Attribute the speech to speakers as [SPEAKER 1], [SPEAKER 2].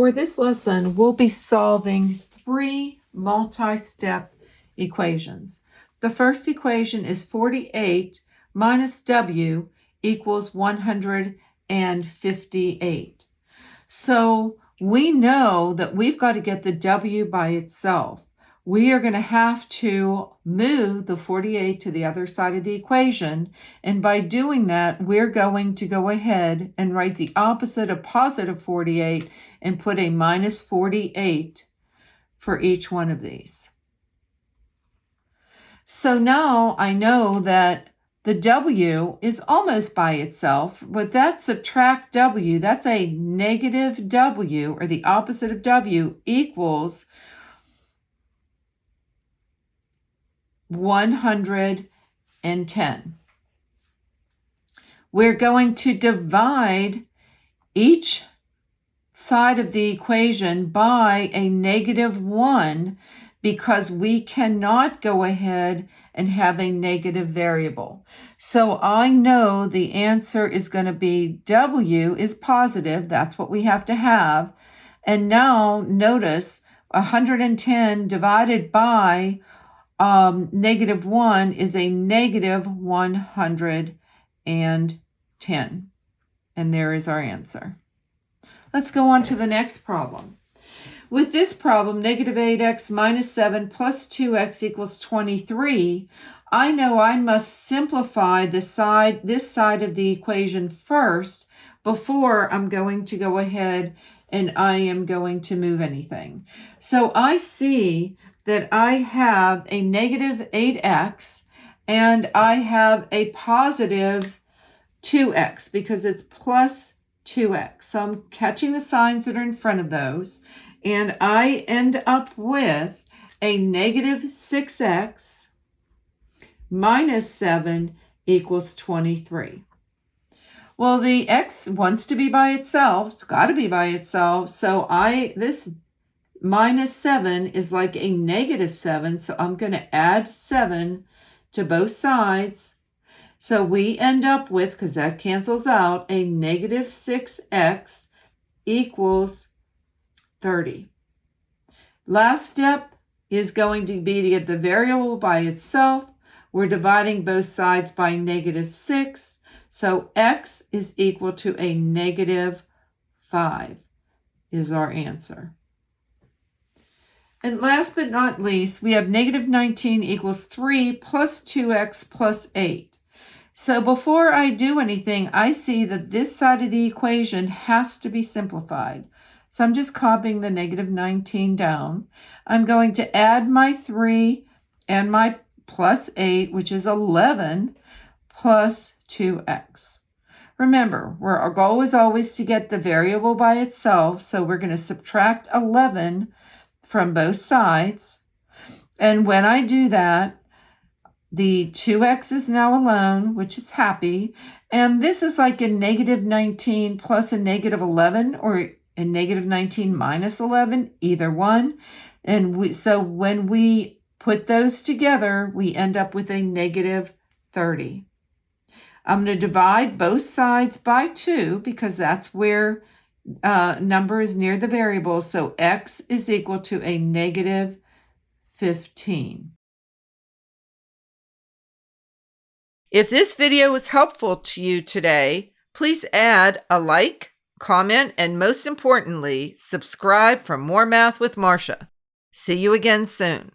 [SPEAKER 1] For this lesson, we'll be solving three multi-step equations. The first equation is 48 minus W equals 158. So we know that we've got to get the W by itself. We are going to have to move the 48 to the other side of the equation. And by doing that, we're going to go ahead and write the opposite of positive 48 and put a minus 48 for each one of these. So now I know that the W is almost by itself. With that, subtract W, that's a negative W, or the opposite of W, equals 110. We're going to divide each side of the equation by a -1 because we cannot go ahead and have a negative variable. So I know the answer is going to be W is positive. That's what we have to have. And now notice 110 divided by -1 is a -110. And there is our answer. Let's go on to the next problem. With this problem, -8x minus 7 plus 2x equals 23, I know I must simplify this side of the equation first before I'm going to go ahead and I am going to move anything. So I see that I have a -8x and I have a positive 2x because it's plus 2x. So I'm catching the signs that are in front of those, and I end up with a -6x minus 7 equals 23. Well, the x wants to be by itself. It's got to be by itself. So this minus 7 is like a -7. So I'm going to add 7 to both sides. So we end up with, because that cancels out, a -6x equals 30. Last step is going to be to get the variable by itself. We're dividing both sides by -6. So x is equal to a -5 is our answer. And last but not least, we have -19 equals 3 plus 2x plus 8. So before I do anything, I see that this side of the equation has to be simplified. So I'm just copying the -19 down. I'm going to add my 3 and my plus 8, which is 11, plus 2x. Remember, our goal is always to get the variable by itself, so we're going to subtract 11 from both sides. And when I do that, the 2x is now alone, which is happy. And this is like a -19 plus a -11, or a -19 minus 11, either one. And so when we put those together, we end up with a -30. I'm going to divide both sides by 2 because that's where number is near the variable. So x is equal to a -15. If this video was helpful to you today, please add a like, comment, and most importantly, subscribe for more Math with Marsha. See you again soon.